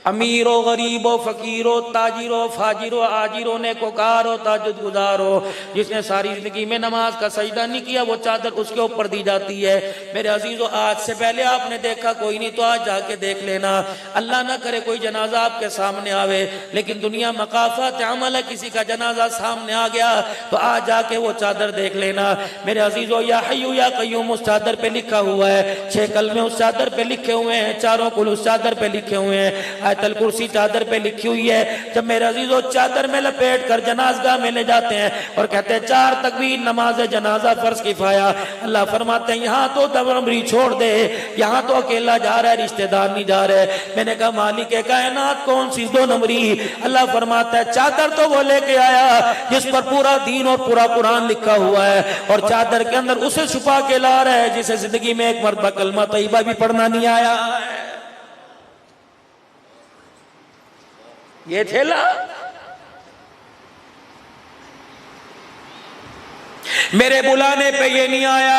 अमीरो गरीबो फकीरो ताजिरो फाजिरो आजिरो नेकोकारो ताजुद गुजारो, जिसने सारी जिंदगी में नमाज का सजदा नहीं किया वो चादर उसके ऊपर दी जाती है। मेरे अजीजों, आज से पहले आपने देखा कोई नहीं तो आज जाके देख लेना। अल्लाह ना करे कोई जनाजा आपके सामने आवे, लेकिन दुनिया मकाफत अमल है, किसी का जनाजा सामने आ गया तो आज जाके वो चादर देख लेना। मेरे अजीजों, या हय्यू या कय्यूम उस चादर पे लिखा हुआ है, 6 कलमे उस चादर पे लिखे हुए हैं, चारों कुल उस चादर पे लिखे हुए हैं, आयतल कुर्सी चादर पे लिखी हुई है। जब मेरे अजीजों चादर में लपेट कर जनाजगाह में ले जाते हैं और कहते हैं 4 तकबीर नमाज जनाजा फर्ज किफाया, अल्लाह फरमाते हैं यहाँ तो दमरी छोड़ दे, यहाँ तो अकेला जा रहा है, रिश्तेदार नहीं जा रहे। मैंने कहा मालिक कायनात कौन सी 2 नंबरी? अल्लाह फरमाता है चादर तो वो लेके आया जिस पर पूरा दीन और पूरा कुरान लिखा हुआ है, और चादर के अंदर उसे छुपा के ला रहा है जिसे जिंदगी में एक मरतबा कलमा तैयबा भी पढ़ना नहीं आया है। ये थेला मेरे बुलाने पे ये नहीं आया,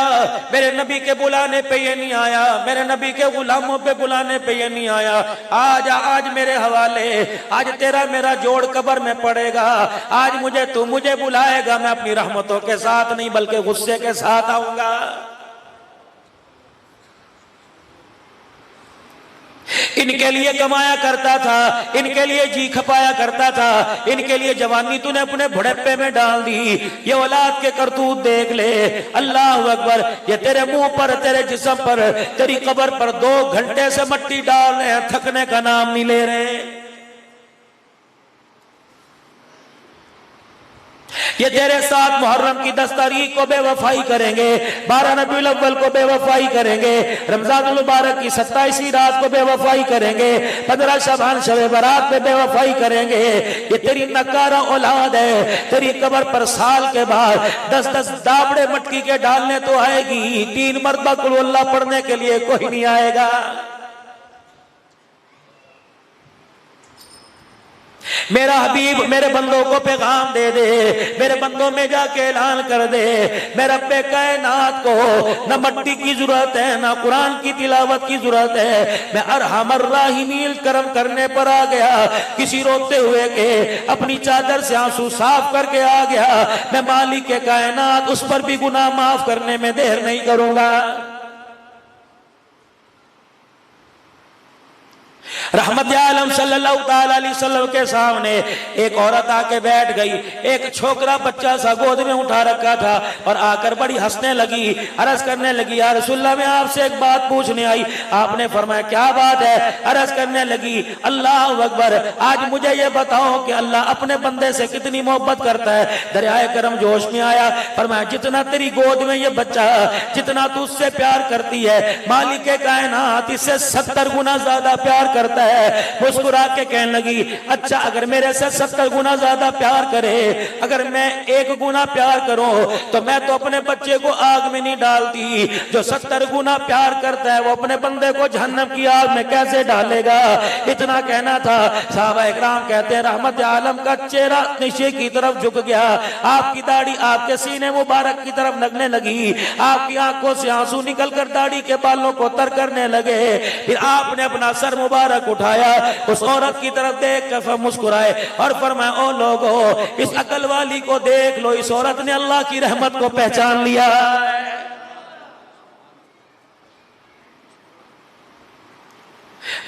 मेरे नबी के बुलाने पे ये नहीं आया, मेरे नबी के गुलामों पे बुलाने पे ये नहीं आया। आज मेरे हवाले, आज तेरा मेरा जोड़ कब्र में पड़ेगा। आज मुझे बुलाएगा, मैं अपनी रहमतों के साथ नहीं बल्कि गुस्से के साथ आऊंगा। इनके लिए कमाया करता था, इनके लिए जी खपाया करता था, इनके लिए जवानी तूने अपने बुढ़ापे में डाल दी। ये औलाद के करतूत देख ले। अल्लाह अकबर, ये तेरे मुंह पर, तेरे जिस्म पर, तेरी कब्र पर 2 घंटे से मट्टी डाल रहे हैं, थकने का नाम नहीं ले रहे। ये तेरे साथ मुहर्रम की 10 तारीख को बेवफाई करेंगे, 12 रबीउल अव्वल को बेवफाई करेंगे, रमजानुल मुबारक की 27वीं रात को बेवफाई करेंगे, 15 शबान शब बारात पे बेवफाई करेंगे। ये तेरी नकारा औलाद है। तेरी कब्र पर साल के बाद 10-10 दाबड़े मटकी के डालने तो आएगी, 3 मरतबा कुल अल्लाह पढ़ने के लिए कोई नहीं आएगा। मेरा हबीब मेरे बंदों को पैगाम दे दे, मेरे बंदों में जाके ऐलान कर दे, मेरे रब्बे कायनात को न मट्टी की जरूरत है, न कुरान की तिलावत की जरूरत है। मैं अरहमर राहिमीन करम करने पर आ गया, किसी रोते हुए के अपनी चादर से आंसू साफ करके आ गया। मैं मालिक के कायनात उस पर भी गुनाह माफ करने में देर नहीं करूंगा। रहमत आलम सल्लल्लाहु ताला अलैहि वसल्लम के सामने एक औरत आके बैठ गई। एक छोकरा बच्चा सा गोद में उठा रखा था और आकर बड़ी हंसने लगी, अर्ज करने लगी, या रसूलल्लाह मैं आपसे एक बात पूछने आई। आपने फरमाया क्या बात है? अर्ज करने लगी, अल्लाह अकबर, आज मुझे ये बताओ कि अल्लाह अपने बंदे से कितनी मोहब्बत करता है। दरियाए करम जोश में आया, फरमाया जितना तेरी गोद में ये बच्चा, जितना तू उससे प्यार करती है, मालिक कायनात इससे 70 गुना ज्यादा प्यार करता है। मुस्कुरा के कहने लगी, अच्छा अगर मेरे से 70 गुना ज्यादा प्यार करे, अगर मैं 1 गुना प्यार करूं तो मैं तो अपने बच्चे को आग में नहीं डालती। जो 70 गुना प्यार करता है वो अपने बंदे को जहन्नम की आग में कैसे डालेगा? इतना कहना था। साहबा इकराम कहते हैं रहमत आलम का चेहरा नीचे की तरफ झुक गया, आपकी दाढ़ी आपके सीने मुबारक की तरफ लगने लगी, आपकी आंखों से आंसू निकलकर दाढ़ी के बालों को तर करने लगे। फिर आपने अपना सर मुबारक उठाया, उस औरत की तरफ देख कर मुस्कुराए और फरमाया, ओ लोगों, इस अकल वाली को देख लो, इस औरत ने अल्लाह की रहमत को पहचान लिया।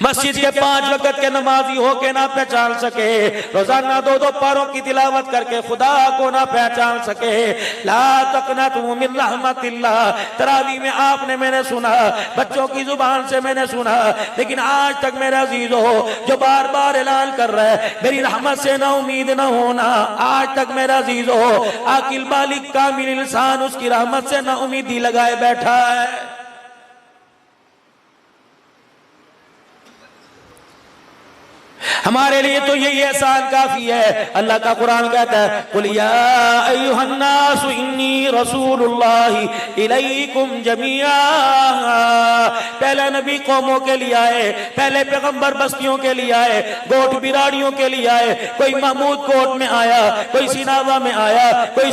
मस्जिद के 5 वक्त के नमाजी हो के ना पहचान सके, रोजाना 2-2 पारों की तिलावत करके खुदा को ना पहचान सके। ला तक़नतू मिन रहमतिल्लाह, तरावी में आपने मैंने सुना, बच्चों की जुबान से मैंने सुना, लेकिन आज तक मेरा अजीजो जो बार बार ऐलान कर रहा है मेरी रहमत से ना उम्मीद ना होना, आज तक मेरा अजीजो आकिल बालिग कामिल इंसान उसकी रहमत से ना उम्मीदी लगाए बैठा है। हमारे लिए तो यही एहसान काफी है। अल्लाह का कुरान कहता है कुल या अय्युहन्नासु इन्नी रसूलुल्लाहि इलैकुम जमीआ। पहले नबी कौमों के लिए आए, पहले पैगंबर बस्तियों के लिए आए, गोट बिराड़ियों के लिए आए। कोई महमूद कोट में आया, कोई सिनावा में आया, कोई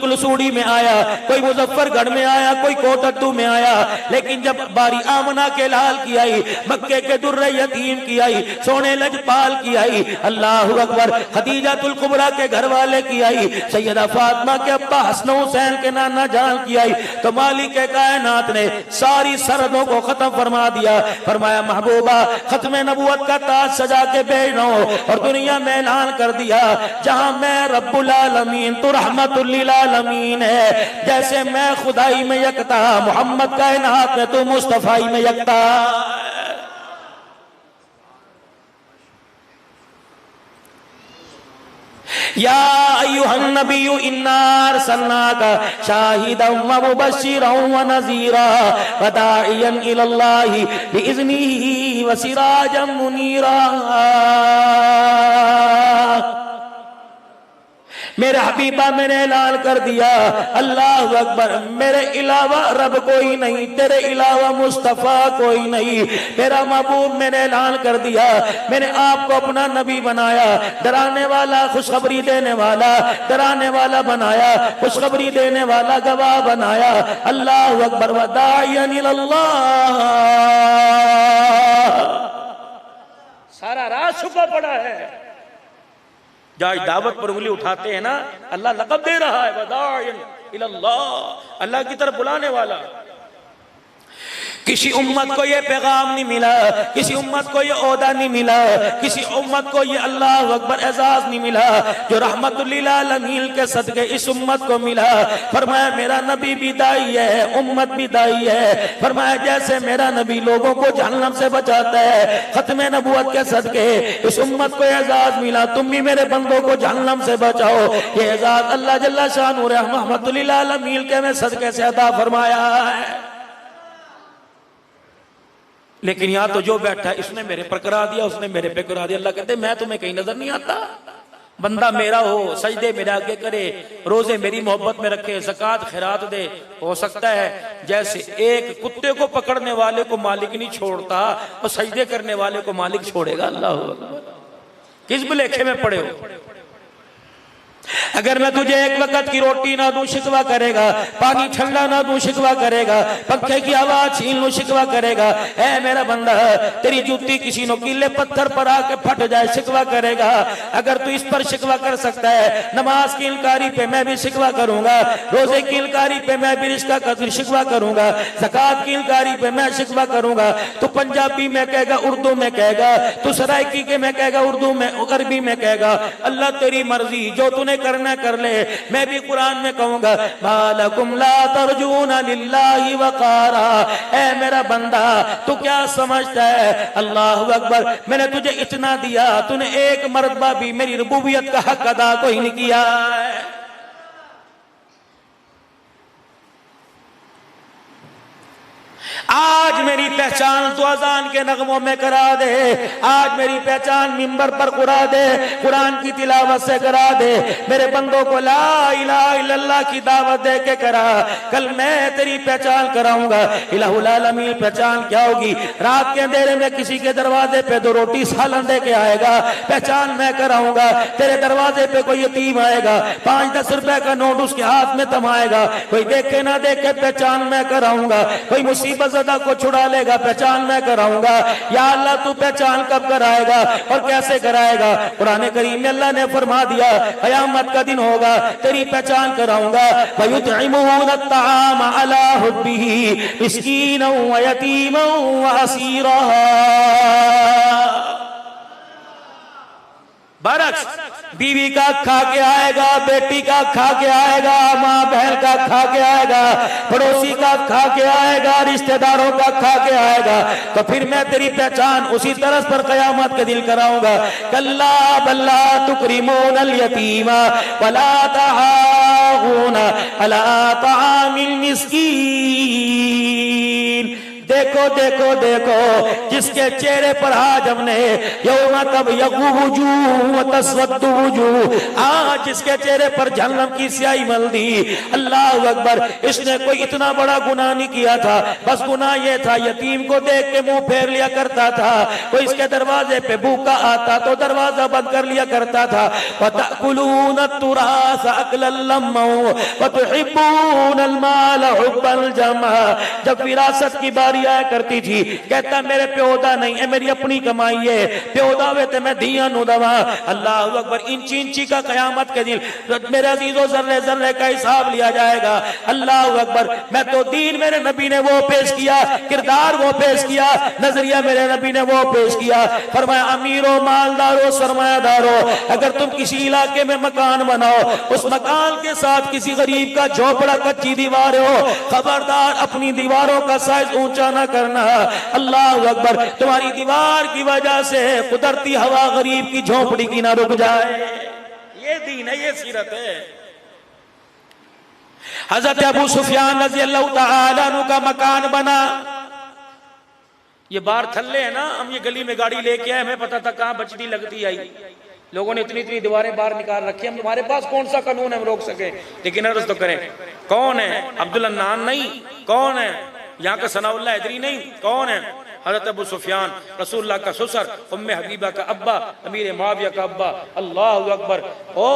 लसूड़ी में आया, कोई मुजफ्फरगढ़ में आया, कोई कोटद्दू में आया। लेकिन जब बारी आमना के लाल की आई, मक्के के दुर्रे यतीम की आई, सोने लजपाल की आई, अल्लाह अकबर, खदीजातुल कुबरा के घर वाले की आई, सैयदा फातिमा के अब्बा हसन हुसैन के नाना जान की आई, तो मालिक के कायनात ने सारी सरहदों को खत्म फरमा दिया। फरमाया महबूबा खत्म नबुवत का ताज सजा के भेज रहा हूं और दुनिया में ऐलान कर दिया जहां मैं रब्बुल आलमीन तो रहमतुल लिल आलमीन है। जैसे मैं खुदाई में यकता, मोहम्मद कायनात में तो मुस्तफाई में यकता। या अय्युहन नबिय्यु इन्ना अरसलनाका शाहिदन व मुबश्शिरन व नज़ीरा व दाइयन इलल्लाहि बिइज़्निही व सिराजन मुनीरा। मेरे हबीबा मैंने ऐलान कर दिया अल्लाह अकबर, मेरे अलावा रब कोई नहीं, तेरे अलावा मुस्तफा कोई नहीं। मेरा महबूब मैंने ऐलान कर दिया, मैंने आपको अपना नबी बनाया, डराने वाला खुशखबरी देने वाला, डराने वाला बनाया, खुशखबरी देने वाला गवाह बनाया। अल्लाह अकबर व दाइयन इलल्लाह। सारा रात छुपा पड़ा है। जहाँ दावत पर उंगली उठाते हैं ना, अल्लाह लक़ब दे रहा है वदायन इलल्लाह, अल्लाह की तरफ बुलाने वाला। किसी उम्मत को ये पैगाम नहीं मिला, किसी उम्मत को ये ओहदा नहीं मिला, किसी उम्मत को ये अल्लाह अकबर एजाज नहीं मिला जो रहमतुल लिल आलमीन के सदके इस उम्मत को मिला। फरमाया मेरा नबी भी दाई है, उम्मत भी दाई है। फरमाया जैसे मेरा नबी लोगों को जहन्नम से बचाता है, खत्म नबुवत के सदके इस उम्मत को एजाज मिला, तुम भी मेरे बंदों को जहन्नम से बचाओ। ये एजाज अल्लाह जल्ला शानु रहमतुल लिल आलमीन के में सदके से अता फरमाया है। लेकिन यहां तो जो बैठा है इसने मेरे पर करा दिया, उसने मेरे पे करा दिया। अल्लाह कहते मैं तुम्हें कहीं नजर नहीं आता। बंदा मेरा हो, सजदे मेरे आगे करे, रोजे मेरी मोहब्बत में रखे, ज़कात खैरात दे। हो सकता है जैसे एक कुत्ते को पकड़ने वाले को मालिक नहीं छोड़ता और सजदे करने वाले को मालिक छोड़ेगा। अल्लाह किस भुलेखे में पड़े हो। अगर मैं तुझे एक वक्त की रोटी ना दूं शिकवा करेगा, पानी ठंडा ना दूं शिकवा करेगा, पंखे की आवाज छीन लूं शिकवा करेगा। ऐ मेरा बंदा तेरी जूती किसी नुकीले पत्थर पर आके फट जाए शिकवा करेगा। अगर तू इस पर शिकवा कर सकता है, नमाज की इनकारी पे मैं भी शिकवा करूंगा, रोजे की इनकारी पे मैं भी शिकवा करूंगा, ज़कात की इनकारी पे मैं शिकवा करूंगा। तू पंजाबी में कहेगा, उर्दू में कहेगा, तू सराइकी के में कहेगा, उर्दू में अरबी में कहेगा। अल्लाह तेरी मर्जी, जो तूने करना कर ले। मैं भी कुरान में कहूंगा मालकुम ला तर्जूना लिल्लाहि वक़ारा। ऐ मेरा बंदा तू क्या समझता है, अल्लाह अकबर, मैंने तुझे इतना दिया, तूने एक मरतबा भी मेरी रुबूबियत का हक अदा कोई नहीं किया है। आज मेरी पहचान तो अजान के नगमों में करा दे, आज मेरी पहचान मिंबर पर करा दे, कुरान की तिलावत से करा दे। मेरे बंदों को ला इलाहा इल्लल्लाह की दावत दे के करा। कल मैं तेरी पहचान कराऊंगा। इलाहुल आलमीन पहचान क्या होगी? रात के अंधेरे में किसी के दरवाजे पे 2 रोटी सालन दे के आएगा, पहचान मैं कराऊंगा। तेरे दरवाजे पे कोई यतीम आएगा, 5-10 रुपए का नोट उसके हाथ में थमाएगा, कोई देखे ना देखे पहचान मैं कराऊंगा। कोई मुसीबत ज़दा को छुड़ा लेगा, पहचान मैं कराऊंगा। या अल्लाह तू पहचान कब कराएगा और कैसे कराएगा? कुरान करीम में अल्लाह ने फरमा दिया क़यामत का दिन होगा, तेरी पहचान कराऊंगा। वयुतइमून अत्ताम अला हुब्बिही मिस्कीनन व यतीमन व असीरा। बरक्स बीवी का खा के आएगा, बेटी का खा के आएगा, माँ बहन का खा के आएगा, पड़ोसी का खा के आएगा, रिश्तेदारों का खा के आएगा। तो फिर मैं तेरी पहचान उसी तरह पर क़यामत के दिन कराऊंगा। कल्ला बल्ला तुकरिमूनल यतीमा वला तहाऊना अला तामिल मिस्कीन। देखो देखो देखो जिसके चेहरे पर आज हमने यौमा तब आज जिसके चेहरे पर जहन्नम की स्याही मल दी। अल्लाह अकबर, इसने कोई इतना बड़ा गुनाह नहीं किया था, बस गुनाह ये था यतीम को देख के मुंह फेर लिया करता था, कोई इसके दरवाजे पे भूखा आता तो दरवाजा बंद कर लिया करता था। वतकुलून तुरास अकलन लम्मा वतुहिब्बून अलमाल हुब्बल जमा, जब विरासत की बारी आया करती थी कहता मेरे प्योदा नहीं है, मेरी अपनी कमाई है, प्योदा वे ते मैं दिया नु दवा। अल्लाह अकबर, इंची इंची का कयामत के दिन मेरे अजीजों जर्रे जर्रे का हिसाब लिया जाएगा। अल्लाह अकबर, मैं तो दीन मेरे नबी ने वो पेश किया, किरदार वो पेश किया, नजरिया मेरे नबी ने वो पेश किया। फरमाया अमीरों मालदारों सरमायादारों, अगर तुम किसी इलाके में मकान बनाओ, उस मकान के साथ किसी गरीब का झोपड़ा कच्ची दीवार हो, खबरदार अपनी दीवारों का साइज ऊंचा ना करना। अल्लाह अकबर, तुम्हारी दीवार की वजह से कुदरती हवा गरीब की झोपड़ी की ना रुक जाए। ये दीन है, ये सीरत है। हजरत अबू सुफियान रजी अल्लाह तआला अन्हु का मकान बना, ये बाहर थल्ले है ना, हम ये गली में गाड़ी लेके आए, हमें पता था कहां बचती लगती आई, लोगों ने इतनी इतनी दीवारें बाहर निकाल रखी, हम तुम्हारे पास कौन सा कानून है हम रोक सके? लेकिन अर्ज तो करें, कौन है? अब्दुल अन्नान नहीं, कौन है? यहाँ का सनाउल्लाह हैदरी नहीं, कौन है? हज़रत अबू सुफियान, रसूलुल्लाह का ससुर, उम्मे हबीबा का अब्बा, अमीर मुआविया का अब्बा। अल्लाह अकबर, ओ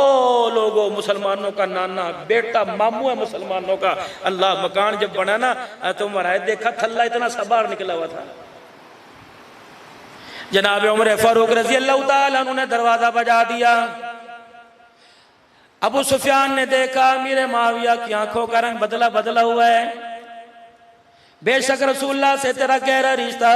लोगों, मुसलमानों का नाना, बेटा, मामू है मुसलमानों का। अल्लाह, मकान जब बना ना तो मराए देखा थल्ला इतना सा बाहर निकला हुआ था। जनाब उमर फारूक रजी अल्लाह तआला अन्हु ने दरवाजा बजा दिया। अबू सुफियान ने देखा अमीर मुआविया की आंखों का रंग बदला बदला हुआ है। बेशक रसूलुल्लाह से तेरा गहरा रिश्ता,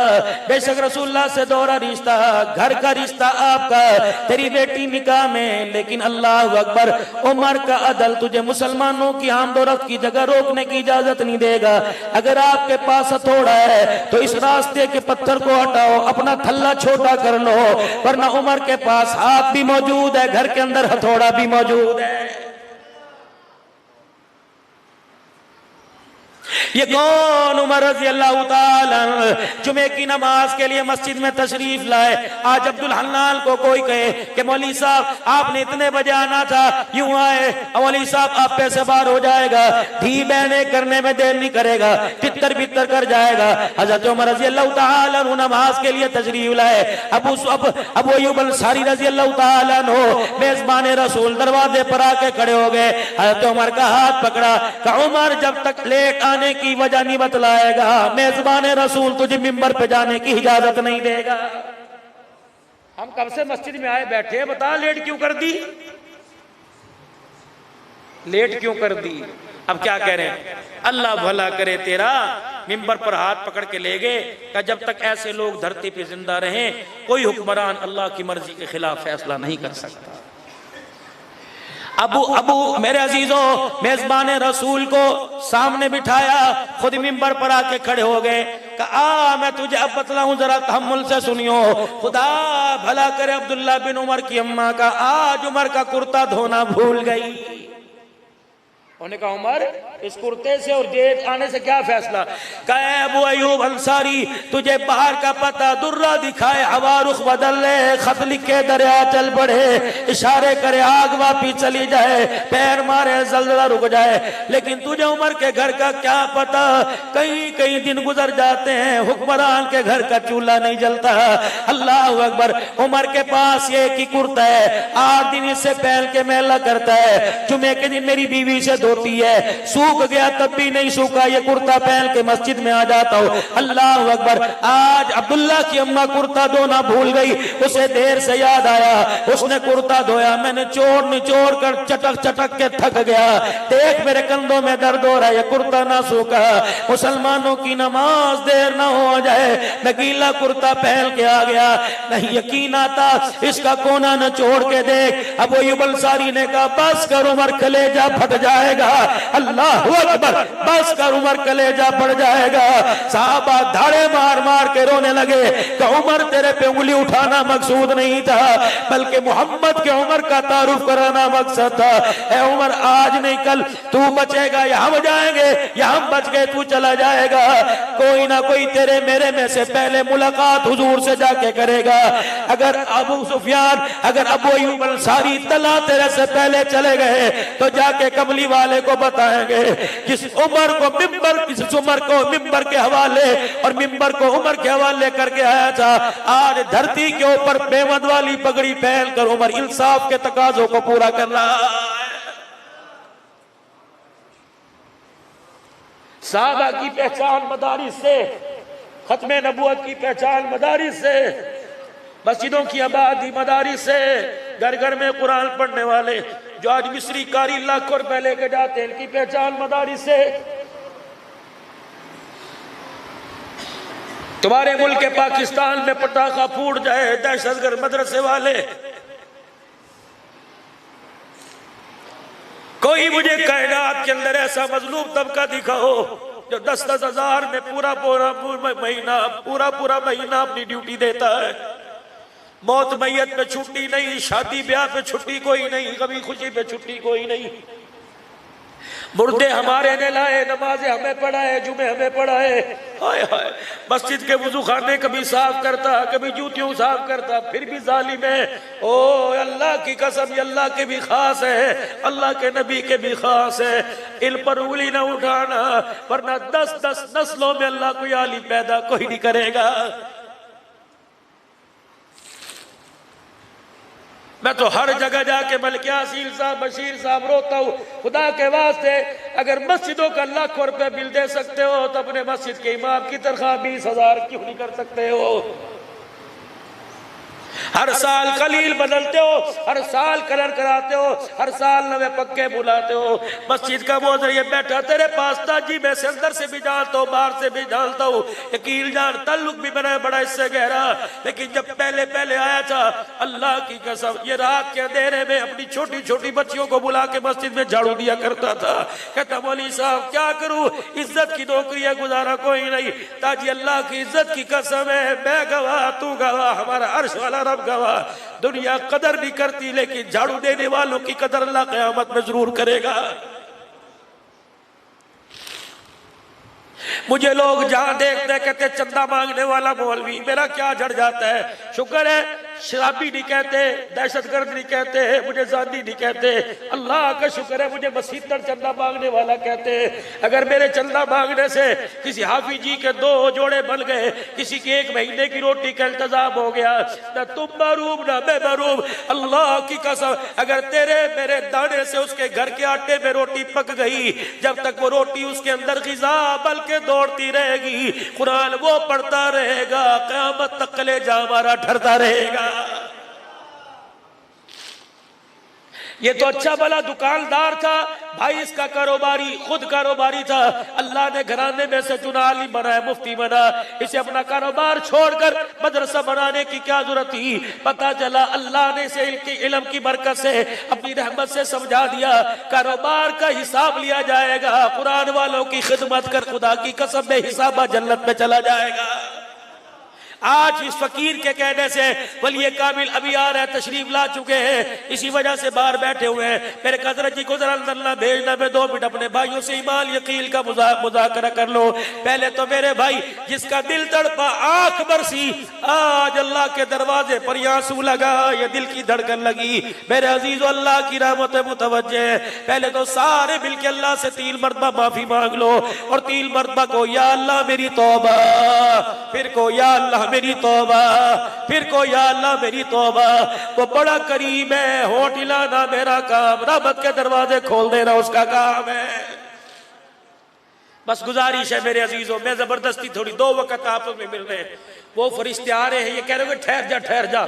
बेशक रसूलुल्लाह से दोहरा रिश्ता, घर का रिश्ता आपका, तेरी बेटी निकाह में, लेकिन अल्लाह अकबर, उमर का अदल तुझे मुसलमानों की आमदोरफ्त की जगह रोकने की इजाजत नहीं देगा। अगर आपके पास हथौड़ा है तो इस रास्ते के पत्थर को हटाओ, अपना थल्ला छोटा कर लो, वरना उमर के पास हाथ भी मौजूद है, घर के अंदर हथौड़ा भी मौजूद है। ये कौन? उमर रज़ी अल्लाह ताला जुमे की नमाज के लिए मस्जिद में तशरीफ लाए। आज अब्दुल हन्नान को कोई कहे कि मौलवी साहब आपने इतने बजे आना था, यूं आए, मौलवी साहब आप पैसे बार हो जाएगा, धी बहने करने में देर नहीं करेगा, तितर बितर कर जाएगा। हजरत उमर रज़ी अल्लाह ताला नमाज के लिए तशरीफ लाए। अबू अय्यूब अंसारी रज़ी अल्लाह ताला मेजबान रसूल दरवाजे पर आके खड़े हो गए। हजरत उमर का हाथ पकड़ा, कहा उमर जब तक लेट आने की वजह नहीं बतलाएगा, मेजबान रसूल तुझे मिंबर पे जाने की इजाजत नहीं देगा। हम कब से मस्जिद में आए बैठे, बता लेट क्यों कर दी, लेट क्यों कर दी? अब क्या कह रहे हैं? अल्लाह भला करे तेरा, मिंबर पर हाथ पकड़ के ले गए कि जब तक ऐसे लोग धरती पे जिंदा रहें, कोई हुक्मरान अल्लाह की मर्जी के खिलाफ फैसला नहीं कर सकता। अबू मेरे अजीजों, मेजबान रसूल को सामने बिठाया, खुद मिंबर पर आके खड़े हो गए। कहा मैं तुझे अब बतलाऊं, जरा तहम्मुल से सुनियो। खुदा भला करे अब्दुल्ला बिन उमर की अम्मा का आज उमर का कुर्ता धोना भूल गई। उन्होंने कहा उमर इस कुर्ते से और जेब आने से क्या फैसला? कहे अबू अय्यूब अंसारी तुझे बाहर का पता, दुर्रा दिखाए हवा रुख बदल ले, खत लिखे दरिया चल पड़े, इशारे करे आग वापी चली जाए, पैर मारे जलजला रुक जाए, लेकिन तुझे उमर के घर का क्या पता? कई कई दिन गुजर जाते हैं, हुक्मरान के घर का चूल्हा नहीं जलता। अल्लाह अकबर, उमर के पास ये की कुर्ता है, 8 दिन इससे पहन के मेला करता है, जुमे के दिन मेरी बीवी से धोती है, सूख गया तब भी नहीं सूखा, ये कुर्ता पहन के मस्जिद में आ जाता हूँ। अल्लाह अकबर, आज अब्दुल्ला की अम्मा कुर्ता धोना भूल गई, उसे देर से याद आया, उसने कुर्ता धोया, मैंने चोर निचोड़ कर चटक चटक के थक गया, देख मेरे कंधों में दर्द हो रहा है, ये कुर्ता ना सूखा, मुसलमानों की नमाज देर ना हो जाए, मैं गीला कुर्ता पहन के आ गया, नहीं यकीन आता, इसका कोना न छोड़ के देख। अबू अय्यूब अंसारी ने कहा बस कर उमर, कलेजा फट जाएगा, जाएगा। अल्लाह अकबर, बस कर उमर कलेजा पड़ जाएगा। साहबा धाड़े मार मार के रोने लगे कि उमर तेरे पे उंगली उठाना मकसूद नहीं था, बल्कि मोहम्मद के उमर का तारुफ कराना मकसद था। ए उमर, आज नहीं कल तू बचेगा या हम जाएंगे, या हम बच गए तू चला जाएगा। कोई ना कोई तेरे मेरे में से पहले मुलाकात हुजूर से जाके करेगा। अगर अबू सुफियान, अगर अबू अय्यूब अंसारी तला तेरे से पहले चले गए तो जाके कमली वाले को बताएंगे जिस उमर को मिंबर के हवाले और मिंबर को उमर के हवाले करके आया था, आज धरती के ऊपर बेमद वाली पगड़ी पहनकर उमर इंसाफ के तकाजों को पूरा कर रहा है। साहबा की पहचान मदारिस से, खत्मे नबुवत की पहचान मदारिस से, मस्जिदों की आबादी मदारिस से, घर घर में कुरान पढ़ने वाले जो आज मिस्री कारी लाखों रुपए लेके जाते हैं, इनकी पहचान मदारिस से। तुम्हारे मुल्क के पाकिस्तान में पटाखा फूट जाए, दहशतगर्द मदरसे वाले, कोई मुझे कायनात के अंदर ऐसा मजलूम तबका दिखाओ जो 10-10 हजार में पूरा महीना अपनी ड्यूटी देता है। मौत मैयत पे छुट्टी नहीं, शादी ब्याह पे छुट्टी कोई नहीं, कभी खुशी पे छुट्टी कोई नहीं। मुर्दे हमारे ने लाए, नमाजें हमें पढ़ाए, जुमे हमें पढ़ाए। हाय हाय, मस्जिद के वुजू खाने कभी साफ करता, कभी जूतियों साफ करता, फिर भी जालिम है। ओ अल्लाह की कसम, ये अल्लाह के भी खास है, अल्लाह के नबी के भी खास है। इन पर उंगली न उठाना, वरना 10-10 नस्लों में अल्लाह कोई आली पैदा कोई नहीं करेगा। मैं तो हर जगह जाके मलकिया असील साहब, बशीर साहब रोता हूँ, खुदा के वास्ते अगर मस्जिदों का लाखों रुपए बिल दे सकते हो तो अपने मस्जिद के इमाम की तनख्वाह 20,000 क्यों नहीं कर सकते हो? हर साल खलील बदलते हो, हर साल कलर कराते हो, हर साल नवे पक्के बुलाते हो। मस्जिद का मौजूद ये बैठा तेरे पास ताजी, मैं से अंदर से भी जानता हूँ, बाहर से भी जानता हूँ, यकीन जान ताल्लुक भी मेरा बड़ा इससे गहरा। लेकिन जब पहले पहले आया था, अल्लाह की कसम, ये रात के अंधेरे में अपनी छोटी छोटी बच्चियों को बुला के मस्जिद में झाड़ू दिया करता था। कहता मौलवी साहब क्या करूँ, इज्जत की नौकरी है, गुजारा कोई नहीं। ताजी अल्लाह की इज्जत की कसम है, मैं गवाह, तू गवाह, हमारा अर्श वाला रब गवाह, दुनिया कदर नहीं करती, लेकिन झाड़ू देने वालों की कदर अल्लाह क़यामत में जरूर करेगा। मुझे लोग जहां देखते कहते चंदा मांगने वाला मौलवी, मेरा क्या झड़ जाता है। शुक्र है शराबी नहीं कहते, दहशतगर्द नहीं कहते, मुझे जादी नहीं कहते। अल्लाह का शुक्र है मुझे मसीतर चंदा मांगने वाला कहते हैं। अगर मेरे चंदा मांगने से किसी हाफिज जी के 2 जोड़े बन गए, किसी की 1 महीने की रोटी का इंतजाम हो गया, ना तुम मरूब ना मैं मरूब, अल्लाह की कसम, अगर तेरे मेरे दाने से उसके घर के आटे में रोटी पक गई, जब तक वो रोटी उसके अंदर ग़िज़ा बल्कि दौड़ती रहेगी, कुरान वो पढ़ता रहेगा, क़यामत तक कलेजा हमारा ठरता रहेगा। ये तो अच्छा भला दुकानदार था भाई, इसका कारोबारी खुद कारोबारी था। अल्लाह ने घराने में से चुना, आलिम बना, मुफ्ती बना, इसे अपना कारोबार छोड़कर मदरसा बनाने की क्या जरूरत थी। पता चला अल्लाह ने इसे इल्म की बरकत से, अपनी रहमत से समझा दिया, कारोबार का हिसाब लिया जाएगा, कुरान वालों की खिदमत कर, खुदा की कसम में हिसाब जन्नत में चला जाएगा। आज इस फकीर के कहने से वली कामिल अभी आ रहे, तशरीफ ला चुके हैं, इसी वजह से बाहर बैठे हुए हैं। मेरे हजरत जी को जरा अंदर ना भेजना, मैं 2 मिनट अपने भाइयों से ईमान यकीन का मुज़ाकरा कर लो। पहले तो मेरे भाई जिसका दिल तड़पा, आंख बरसी, आज अल्लाह के दरवाजे पर आंसू लगा, ये दिल की धड़कन लगी। मेरे अजीज़ो, अल्लाह की रहमत मुतवज्जे। पहले तो सारे मिल के अल्लाह से 3 मरतबा माफी मांग लो, और 3 मरतबा को या अल्लाह मेरी तौबा, फिर को या अल्लाह मेरी तौबा, फिर को या अल्लाह मेरी तौबा। वो बड़ा करीम है, होठ हिलाना मेरा काम, रहमत के दरवाजे खोल देना उसका काम है। बस गुजारिश है मेरे अजीजों, मैं जबरदस्ती थोड़ी 2 वक्त आपस में मिल रहे हैं, वो फरिश्ते आ रहे हैं, ये कह रहे हो ठहर जा,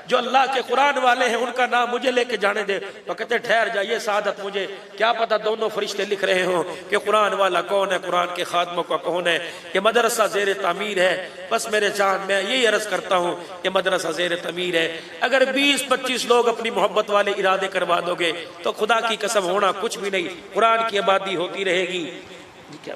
जो अल्लाह के कुरान वाले हैं उनका नाम मुझे लेके जाने दे। तो कहते ठहर जा, ये सादत मुझे क्या पता दोनों फरिश्ते लिख रहे हो कि कुरान वाला कौन है, कुरान के खात्मों का कौन है, ये मदरसा ज़ेर तामीर है। बस मेरे जान, मैं यही अर्ज करता हूँ कि मदरसा ज़ेर तामीर है, अगर 20-25 लोग अपनी मोहब्बत वाले इरादे करवा दोगे तो खुदा की कसम होना कुछ भी नहीं, कुरान की आबादी होती रहेगी। क्या